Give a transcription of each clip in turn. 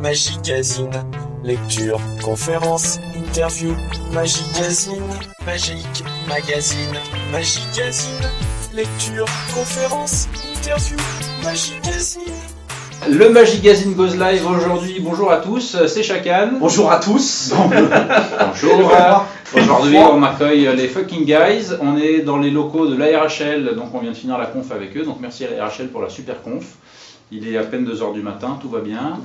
Magicazine, lecture, conférence, interview, Magicazine, Magic Magazine, Magicazine, lecture, conférence, interview, Magicazine. Le Magicazine goes live aujourd'hui. Bonjour à tous, c'est Chakan. Bonjour à tous. Bonjour. Aujourd'hui, on accueille les Fucking Guys. On est dans les locaux de l'ARHL, donc on vient de finir la conf avec eux. Donc merci à l'ARHL pour la super conf. Il est à peine 2h du matin, tout va bien.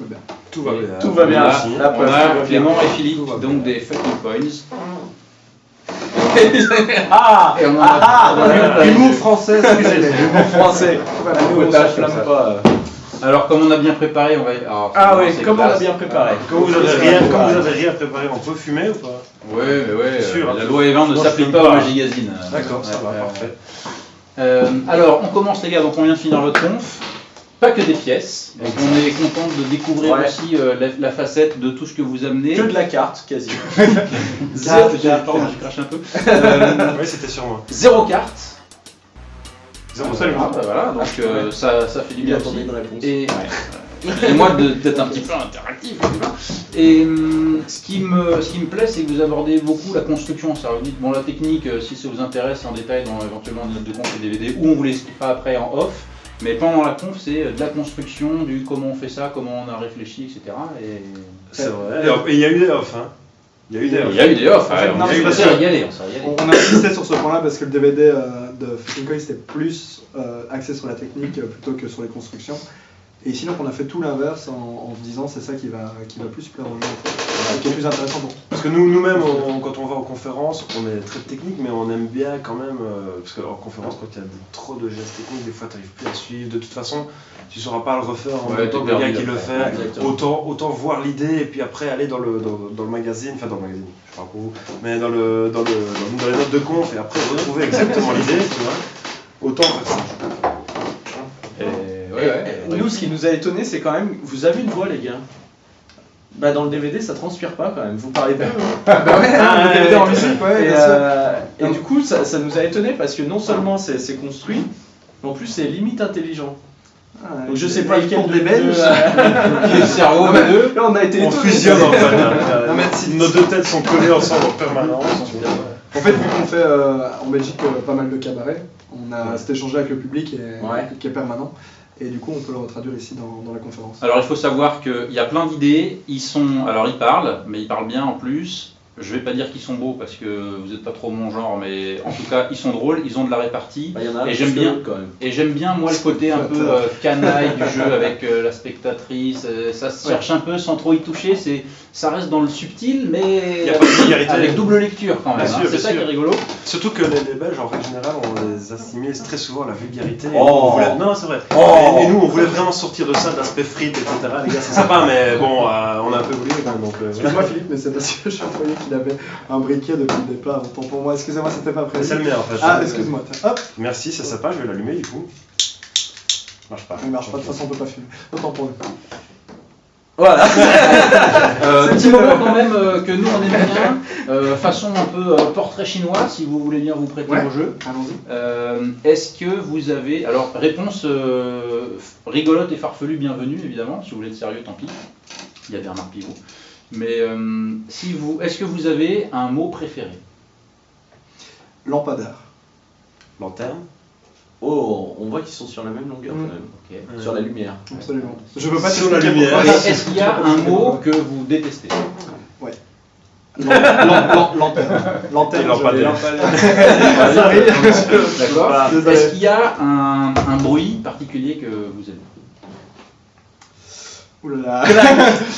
Tout va bien. Tout va bien. On a Clément et Philippe, donc des Fucking Coins. Et on a Humour français, excusez-moi. l'humour français. Nous, on s'afflamme pas. Alors, comme on a bien préparé, on va. Alors, Comme on a bien préparé. Quand vous avez rien préparé, on peut fumer ou pas? Oui, mais ouais. Sûr, la loi Event ne s'applique pas au Magicazine. D'accord, ça va, parfait. Alors, on commence les gars, donc on vient de finir votre conf. Pas que des pièces, donc on est content de découvrir aussi la facette de tout ce que vous amenez. Que de la carte, quasi. Pardon, je crache un peu. Oui, c'était sur moi. 0 carte. Zéro salut. Ah, bah voilà, donc ça fait du bien aussi. une réponse. Et moi d'être un petit peu interactif. Et ce qui me plaît, c'est que vous abordez beaucoup la construction. Ça vous dites, bon, la technique, si ça vous intéresse en détail dans éventuellement une note de conf et DVD, ou on vous l'expliquera après en off. Mais pendant la conf, c'est de la construction, du comment on fait ça, comment on a réfléchi, etc. Et C'est vrai. Et il y a eu des off, hein. Il y a eu des off. On s'est régalé. On a insisté sur ce point-là parce que le DVD de Fucking Coin c'était plus axé sur la technique plutôt que sur les constructions. Et sinon on a fait tout l'inverse en se disant c'est ça qui va plus plaire aux gens, qui est plus intéressant pour nous. Parce que nous-mêmes, quand on va en conférence, on est très technique, mais on aime bien quand même, parce qu'en conférence, quand il y a trop de gestes techniques, des fois tu n'arrives plus à suivre. De toute façon, tu ne sauras pas le refaire en même temps que le gars qui le fait. Autant voir l'idée et puis après aller dans le magazine, enfin dans le magazine, je parle pour vous, mais dans les notes de conf et après retrouver exactement l'idée, tu vois. Autant faire ça. Nous, ce qui nous a étonné, c'est quand même, vous avez une voix, les gars. Bah, dans le DVD, ça transpire pas quand même. Vous parlez peu. Le DVD en musique, et du coup, ça nous a étonné parce que non seulement c'est construit, mais en plus c'est limite intelligent. Donc je sais pas lequel des Belges. Qui est le cerveau de deux. Là, on a été On étonnés. fusionne en fait. Nos deux têtes sont collées ensemble en permanence. En fait, vu qu'on fait en Belgique pas mal de cabarets, on a cet échange avec le public qui est permanent. Et du coup, on peut le retraduire ici dans la conférence. Alors, il faut savoir qu'il y a plein d'idées. Ils parlent, mais ils parlent bien en plus. Je vais pas dire qu'ils sont beaux parce que vous n'êtes pas trop mon genre, mais en tout cas, ils sont drôles, ils ont de la répartie. Et j'aime bien, moi, le côté un peu canaille du jeu avec la spectatrice. Ça se cherche un peu sans trop y toucher. Ça reste dans le subtil, mais Il y a pas de vulgarité. avec double lecture quand même. C'est ça qui est rigolo. Surtout que les Belges, en règle générale, on les assimile très souvent à la vulgarité. Non, c'est vrai. Et nous, on voulait vraiment sortir de ça, de l'aspect frites, etc. Les gars, c'est sympa, mais bon, on a un peu voulu quand même. Excuse-moi, Philippe, mais c'est parce que je voyais qu'il avait un briquet depuis le départ. Autant pour moi, excusez-moi, c'était pas prévu. C'est le mien en fait. Ah, excuse-moi. Hop. Merci, c'est sympa, je vais l'allumer du coup. Marche pas. Il marche pas, de toute façon, on peut pas filmer. Autant pour nous. Voilà. Petit moment quand même que nous on aime bien, façon un peu portrait chinois, si vous voulez bien vous prêter au jeu. Allons-y. Est-ce que vous avez, alors réponse rigolote et farfelue, bienvenue évidemment. Si vous voulez être sérieux, tant pis. Il y a Bernard Pivot. Mais est-ce que vous avez un mot préféré? Lampadaire. Lanterne. Oh, on voit qu'ils sont sur la même longueur quand même. Okay. Sur la lumière. Absolument. Je veux pas Sur la t'expliquer lumière. pourquoi. Est-ce qu'il y a un mot que vous détestez? Ouais. Lanterne. Et lampadaire. D'accord. Désolé. Est-ce qu'il y a un bruit particulier que vous aimez? Oulala.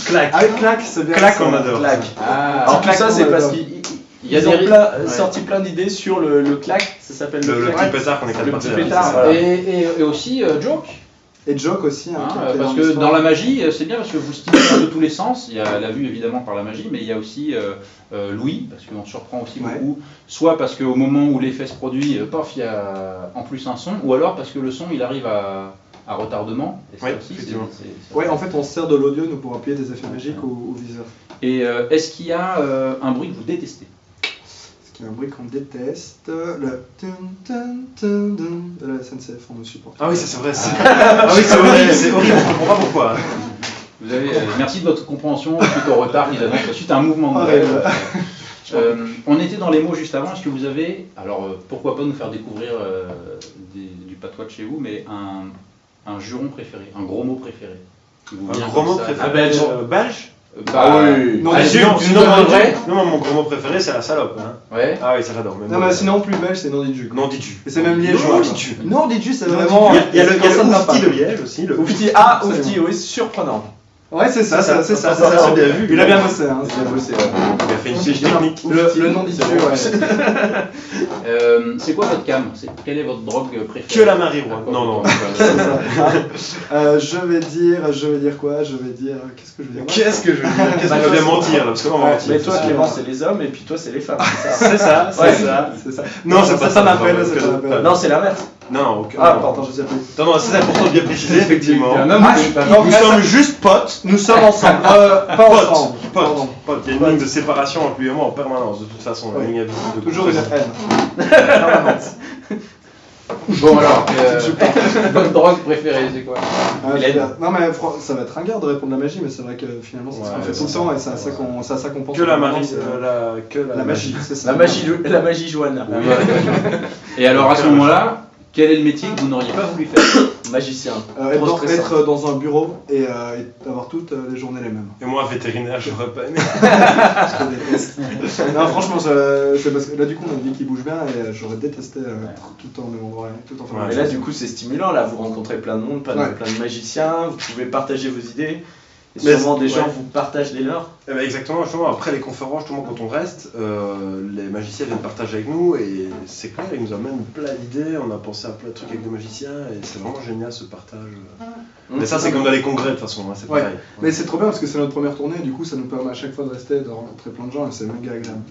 Clac. Ah, clac, c'est bien. Clac, ça. on adore. Clac. Ah, Alors tout ça, c'est parce qu'il qu'ils ont sorti plein d'idées sur le clac. Ça s'appelle Le clac. petit pétard qu'on est Le capable petit de pétard, faire. voilà. Et aussi joke. Et joke aussi. Hein, qui est parce que l'histoire. dans la magie, c'est bien parce que vous stimulez de tous les sens. Il y a la vue évidemment par la magie, mais il y a aussi l'ouïe, parce qu'on surprend aussi beaucoup. Soit parce qu'au moment où l'effet se produit, paf, il y a en plus un son, ou alors parce que le son il arrive à retardement. Et ça Oui, aussi, effectivement. Ouais, en fait, on se sert de l'audio nous pour appuyer des effets magiques au viseur. Et est-ce qu'il y a un bruit que vous détestez? Ce qui est un bruit qu'on déteste, le de la SNCF, on ne supporte. Ah oui, ça c'est vrai. Ah oui, c'est horrible, c'est horrible, on comprend pas pourquoi. Merci de votre compréhension suite au retard qu'ils annoncent, suite à un mouvement de grève. On était dans les mots juste avant. Est-ce que vous avez, alors pourquoi pas nous faire découvrir du patois de chez vous, mais un juron préféré, un gros mot préféré Un gros mot préféré belge oui. Non, mon gros mot préféré c'est la salope. Hein. Ouais. Ah oui, ça j'adore. Non, mais sinon, plus belge, c'est non dit jus. Non dit jus. Et c'est même liégeois. Non dit jus, c'est vraiment. Il y a le oufti de Liège aussi. Oufti, oui, surprenant. Ouais, c'est ça, c'est bien vu. Il a bien bossé. Il a fait une fiche technique. Le nom dit jus, ouais. C'est quoi votre cam? Quelle est votre drogue préférée? Que la marijuana. Non. Je vais dire quoi? Qu'est-ce que je veux dire? Qu'est-ce que je vais bien mentir là, parce qu'on va mentir. Mais toi, Clément, c'est les hommes et puis toi, c'est les femmes. C'est ça. Non, c'est pas ça m'appelle. Non, c'est l'inverse. Non, pardon, je sais plus. Non, c'est important de bien préciser, effectivement. Nous sommes juste potes, nous sommes ensemble. Pas ensemble. Potes. Il y a une ligne de séparation entre lui et moi en permanence, de toute façon. La ligne invisible de toujours une haine. Bon, alors, votre drogue préférée, c'est quoi? Non, mais ça va être ringard de répondre la magie, mais c'est vrai que finalement, c'est ce qu'on fait tout le temps et c'est à ça qu'on pense. Que la magie, c'est ça. La magie Joanna. Et alors, à ce moment-là, quel est le métier que vous n'auriez pas voulu faire? Magicien. Être dans un bureau et avoir toutes les journées les mêmes. Et moi, vétérinaire, j'aurais pas aimé. Je déteste. Non, franchement, c'est parce que là, du coup, on a dit qu'il bouge bien et j'aurais détesté tout le temps au même endroit. Mais là, du coup, c'est stimulant. Là, vous rencontrez plein de monde, plein de magiciens, vous pouvez partager vos idées. Et sûrement des gens vous partagent les leurs. Exactement, justement, après les conférences, justement, quand on reste, les magiciens viennent partager avec nous et c'est clair, ils nous amènent plein d'idées, on a pensé à plein de trucs avec des magiciens et c'est vraiment génial ce partage. Mais ça, c'est comme dans les congrès de toute façon, c'est pareil. Mais c'est trop bien parce que c'est notre première tournée, du coup, ça nous permet à chaque fois de rester, de rencontrer plein de gens et c'est méga agréable.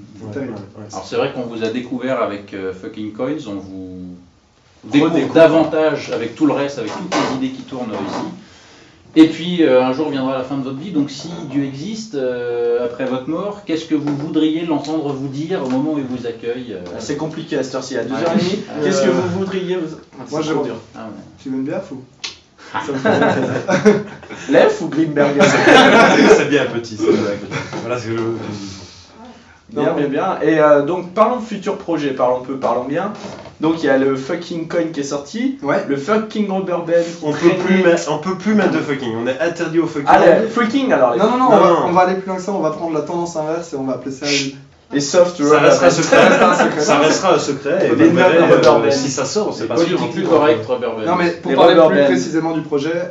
Alors, c'est vrai qu'on vous a découvert avec Fucking Coins, on vous découvre davantage avec tout le reste, avec toutes les idées qui tournent ici. Et puis un jour viendra la fin de votre vie, donc si Dieu existe après votre mort, qu'est-ce que vous voudriez l'entendre vous dire au moment où il vous accueille C'est compliqué à cette heure-ci, à 2h30. Qu'est-ce que vous voudriez Moi je veux dire. Tu veux une bière ou Lef ou Grimberger? C'est bien petit, c'est vrai. Voilà ce que je veux. Bien. Et donc parlons de futurs projets, parlons bien. Donc il y a le Fucking Coin qui est sorti, le Fucking Rubber Band. On peut plus mettre de fucking, on est interdit au fucking. Allez, freaking alors. Non, on va aller plus loin que ça, on va prendre la tendance inverse et on va appeler ça et soft ça restera secret. Ça restera un secret. Et vous verrez, si ça sort, c'est pas sûr. Plus correct, Rubber Band. Non mais pour parler plus précisément du projet,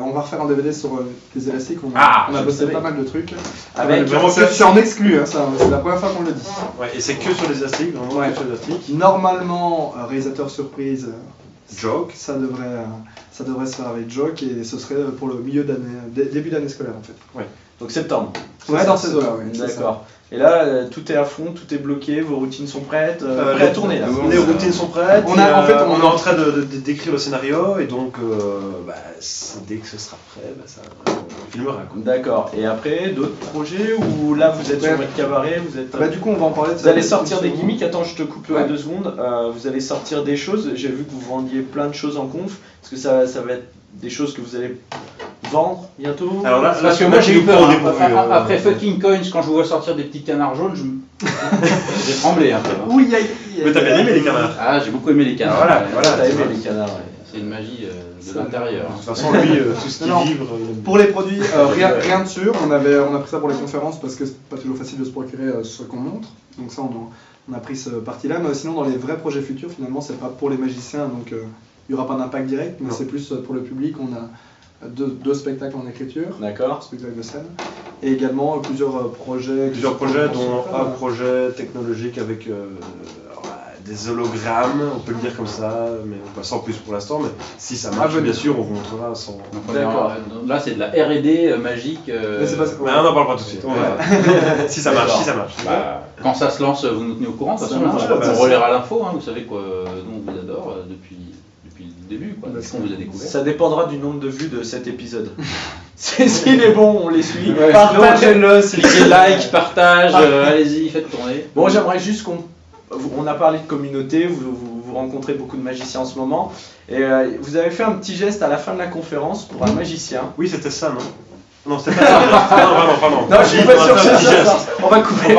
on va refaire un DVD sur les élastiques. On a bossé pas mal de trucs. C'est en exclu, c'est la première fois qu'on le dit. Ouais, et c'est que sur les élastiques, vraiment que sur les élastiques. Normalement, réalisateur surprise. Joke. Ça devrait se faire avec Joke et ce serait pour le milieu d'année, début d'année scolaire en fait. Ouais. Donc septembre. Ouais, dans ces eaux-là, oui. D'accord. Et là, tout est à fond, tout est bloqué, vos routines sont prêtes, prêtes à tourner là. Les routines sont prêtes. On est en train d'écrire le scénario et donc dès que ce sera prêt, on filmera. D'accord. Et après, d'autres projets ou là vous êtes sur votre cabaret, vous êtes. Du coup, on va en parler. Vous allez sortir des gimmicks. Attends, je te coupe 2 secondes. Vous allez sortir des choses. J'ai vu que vous vendiez plein de choses en conf. Est-ce que ça va être des choses que vous allez vendre bientôt? Alors là, parce que moi j'ai eu peur. Après Fucking Coins, quand je vous vois sortir des petits canards jaunes, j'ai tremblé un peu. Oui, mais t'as bien aimé les canards? Ah, j'ai beaucoup aimé les canards. Voilà, t'as aimé les canards. C'est une magie de l'intérieur. De toute façon, lui, tout ce qui vibre. Pour les produits, rien de sûr. On a pris ça pour les conférences parce que c'est pas toujours facile de se procurer ce qu'on montre. Donc ça, on a pris ce parti-là. Mais sinon, dans les vrais projets futurs, finalement, c'est pas pour les magiciens, donc il n'y aura pas d'impact direct, mais c'est plus pour le public. On a deux spectacles en écriture, spectacle de scène, et également plusieurs projets. Dont un projet technologique avec des hologrammes, on peut le dire comme ça, mais sans plus pour l'instant. Mais si ça marche, bien sûr, on vous montrera sans. D'accord. Là, c'est de la R&D magique. Mais on n'en parle pas tout de suite. Si ça marche. Quand ça se lance, vous nous tenez au courant. De toute façon, on relaiera l'info. Vous savez quoi, nous on vous adore depuis le début, qu'on vous a découvert. Ça dépendra du nombre de vues de cet épisode. S'il est bon, on les suit. Partagez-le, cliquez like, partage, allez-y, faites tourner. Bon, j'aimerais juste on a parlé de communauté, vous rencontrez beaucoup de magiciens en ce moment, et vous avez fait un petit geste à la fin de la conférence pour un magicien. Oui, c'était ça, non? Non, c'est pas ça. Non, vraiment, pardon. Non, je suis pas sûr que c'est ça. On va couper. On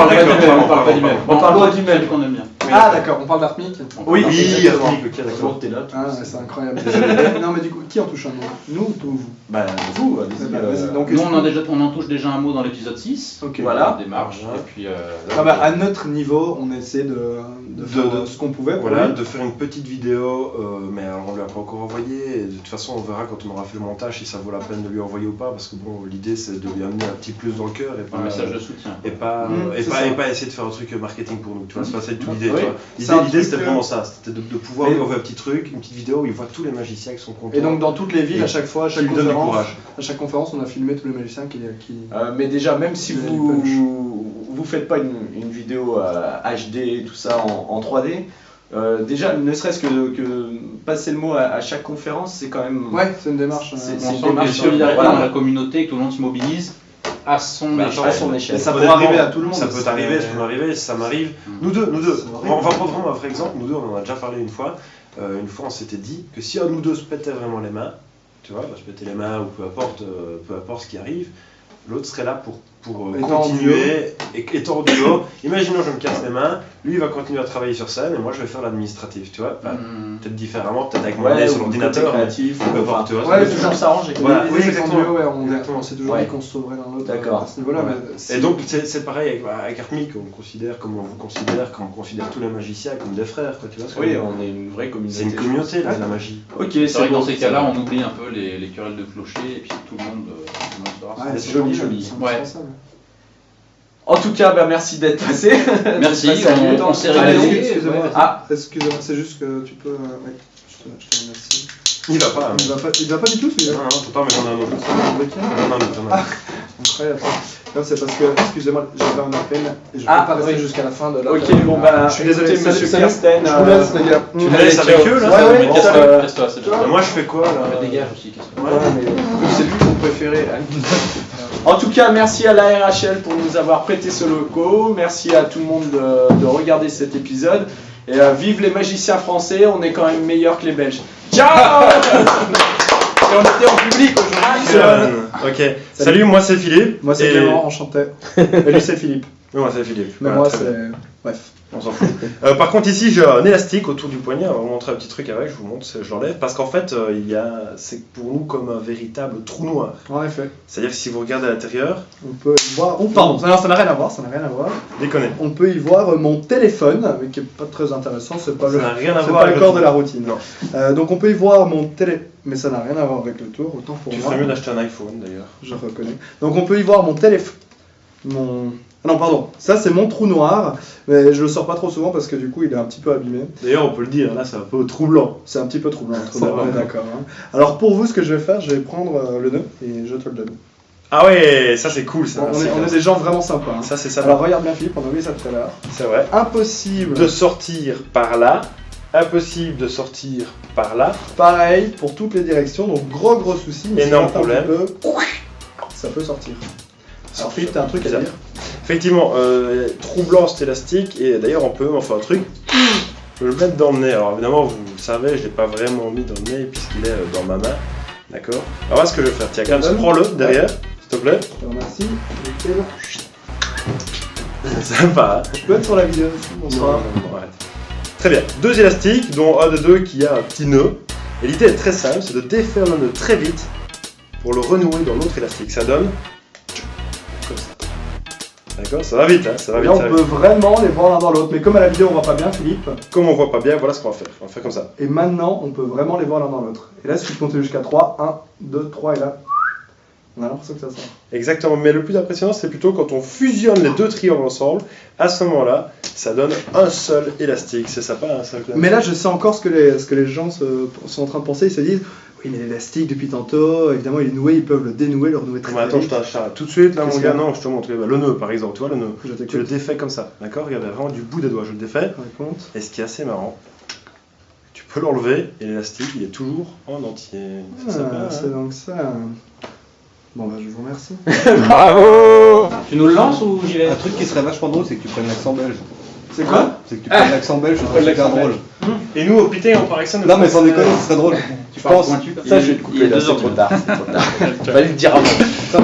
parle pas du même. On parle pas du même. Qu'on aime bien. Ah d'accord, on parle d'Artmic. Oui, exactement. ok, d'accord. T'es là. Ah, c'est incroyable. Non mais du coup, qui en touche un mot? Nous ou vous? Bah, vous, allez-y. Vas-y, donc, Nous, on en touche déjà un mot dans l'épisode 6. Ok. Voilà. On démarche. Et puis, Ah bah, à notre niveau, on essaie de faire ce qu'on pouvait. Voilà, de faire une petite vidéo, mais alors on lui a pas encore envoyé. Et de toute façon, on verra quand on aura fait le montage si ça vaut la peine de lui envoyer ou pas, parce que bon, l'idée c'est de lui amener un petit plus dans le cœur et pas un message de soutien. et pas essayer de faire un truc marketing pour nous. Tu vois, c'est pas ça tout l'idée. Oui. L'idée c'était vraiment ça, c'était de pouvoir lui envoyer un petit truc, une petite vidéo où il voit tous les magiciens qui sont contents. Et donc dans toutes les villes, à chaque fois, à chaque conférence, on a filmé tous les magiciens qui... Mais déjà, même si vous faites pas une vidéo HD, tout ça en 3D, déjà, ne serait-ce que passer le mot à chaque conférence, c'est quand même... Ouais, c'est une démarche. On sent qu'il y a une solidarité dans la communauté, que tout le monde se mobilise à son échelle. Ça peut arriver à tout le monde. Ça peut arriver, ça m'arrive. Nous deux. On va prendre vraiment un vrai exemple. Nous deux, on en a déjà parlé une fois. Une fois, on s'était dit que si un de nous deux se pétait vraiment les mains, tu vois, se péter les mains ou peu importe ce qui arrive, l'autre serait là pour continuer, étant en duo. Imaginons je me casse les mains, lui il va continuer à travailler sur scène et moi je vais faire l'administratif, tu vois. Peut-être différemment, peut-être avec mon nez sur l'ordinateur, créatif, peu importe, tu vois. Ouais, toujours s'arranger. Voilà, oui, exactement. exactement. On s'est toujours dit qu'on se sauverait l'un l'autre. D'accord. À ce niveau-là. Et donc c'est pareil avec Artmic, on considère comme on vous considère, comme on considère tous les magiciens comme des frères, quoi, tu vois. Oui, on est une vraie communauté. C'est une communauté la magie. Ok, c'est vrai que dans ces cas-là, on oublie un peu les querelles de clocher et puis tout le monde se rassemble. c'est joli. Ouais. En tout cas, merci d'être passé. Merci, on s'est régalé. Excusez-moi, excusez-moi, c'est juste que tu peux... Ouais, je te remercie. Il va pas. Il va pas du tout celui-là. Non, pourtant, mais j'en ai un autre. Incroyable. Non, c'est parce que, excusez-moi, j'avais un appel et je peux pas rester jusqu'à la fin de la... Ok, bon bah, je suis désolé, monsieur Kirsten. Je vous laisse, les gars. Tu me laisses avec eux là? Ouais, casse-toi, c'est bien. Moi je fais quoi là? Dégage aussi, casse-toi. Ouais, mais c'est lui son préféré. En tout cas, merci à la RHL pour nous avoir prêté ce locaux. Merci à tout le monde de regarder cet épisode. Et vive les magiciens français, on est quand même meilleurs que les Belges. Ciao! Et on était en public aujourd'hui. Ok. Salut, moi c'est Philippe. Moi c'est Clément, enchanté. Et lui c'est Philippe. Oui, moi c'est Philippe. Mais moi c'est... Bref. On s'en fout. Par contre ici j'ai un élastique autour du poignet, on va vous montrer un petit truc avec, je vous montre, je l'enlève, parce qu'en fait c'est pour nous comme un véritable trou noir. En effet. C'est-à-dire que si vous regardez à l'intérieur... On peut y voir... Pardon, ça n'a rien à voir, Déconnez. On peut y voir mon téléphone, mais qui n'est pas très intéressant, c'est pas le corps de la routine. Non. Donc on peut y voir mon téléphone, mais ça n'a rien à voir avec le tour, autant pour moi. Tu ferais mieux d'acheter un iPhone d'ailleurs. Je reconnais. Donc on peut y voir mon téléphone... Ah non, pardon, ça c'est mon trou noir, mais je le sors pas trop souvent parce que du coup il est un petit peu abîmé. D'ailleurs, on peut le dire, là c'est un peu troublant. C'est un petit peu troublant, on est d'accord. Hein. Alors pour vous, ce que je vais faire, je vais prendre le nœud et je te le donne. Ah ouais, ça c'est cool ça. On est des gens vraiment sympas. Hein. Ça c'est ça. Alors regarde bien Philippe, on a oublié ça tout à l'heure. C'est vrai. Impossible de sortir par là. Impossible de sortir par là. Pareil pour toutes les directions, donc gros souci. Mais énorme problème. Ça peut sortir. Alors Philippe, t'as un truc à dire? Effectivement, troublant cet élastique, et d'ailleurs on peut même en faire un truc, je vais le mettre dans le nez. Alors évidemment, vous le savez, je ne l'ai pas vraiment mis dans le nez puisqu'il est dans ma main. D'accord? Alors voilà ce que je vais faire. Tiens, quand même, prends-le derrière, s'il te plaît. Je te remercie. C'est sympa, hein? Je peux être sur la vidéo. Bonsoir. Non, arrête. Très bien. Deux élastiques, dont un des deux qui a un petit nœud. Et l'idée est très simple, c'est de défaire le nœud très vite pour le renouer dans l'autre élastique. Ça donne comme ça. D'accord, ça va vite, hein, ça va vite. Là, on peut vraiment les voir l'un dans l'autre, mais comme à la vidéo on voit pas bien, Philippe. Comme on voit pas bien, voilà ce qu'on va faire. On va faire comme ça. Et maintenant, on peut vraiment les voir l'un dans l'autre. Et là, si tu comptes jusqu'à 3, 1, 2, 3, et là, on a l'impression que ça sort. Exactement, mais le plus impressionnant, c'est plutôt quand on fusionne les deux triangles ensemble. À ce moment-là, ça donne un seul élastique. C'est sympa, hein, ça. Mais là, je sais encore ce que les gens sont en train de penser. Ils se disent, oui, mais l'élastique depuis tantôt, évidemment, il est noué, ils peuvent le dénouer, le renouer très vite. Attends, je t'arrête tout de suite, là, mon gars. Non, je te montre. Le nœud, par exemple, tu vois, le nœud. Tu le défais comme ça, d'accord? Regarde, vraiment du bout des doigts, je le défais. Et ce qui est assez marrant, tu peux l'enlever et l'élastique, il est toujours en entier. C'est donc ça. Bon bah je vous remercie. Bravo! Tu nous le lances ou j'y vais? Un truc qui serait vachement drôle, c'est que tu prennes l'accent belge. C'est quoi? C'est que tu prennes l'accent belge, ce serait super drôle. Et nous, au pité, on paraît que ça ne... Non mais sans déconner, ce serait drôle. Tu penses pointu? Ça je vais te couper là, c'est trop tard. Va lui dire avant.